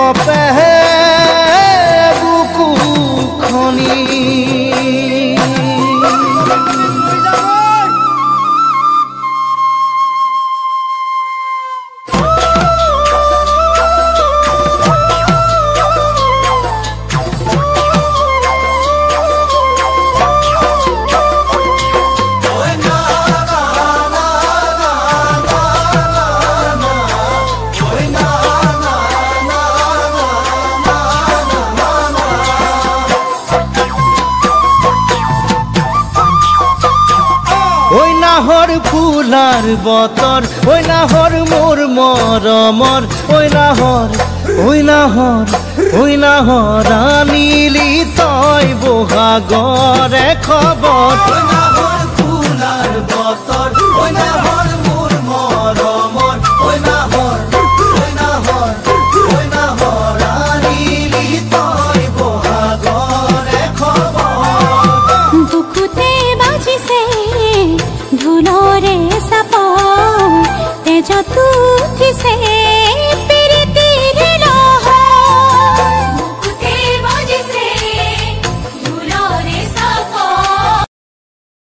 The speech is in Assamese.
কপেহে বুকু খনি হর ফুলার বতর ওই না হর মোর মরমর ওই না হর আনিলি তই বহাগরে খবর ওই না হর ফুলার বতর ওই না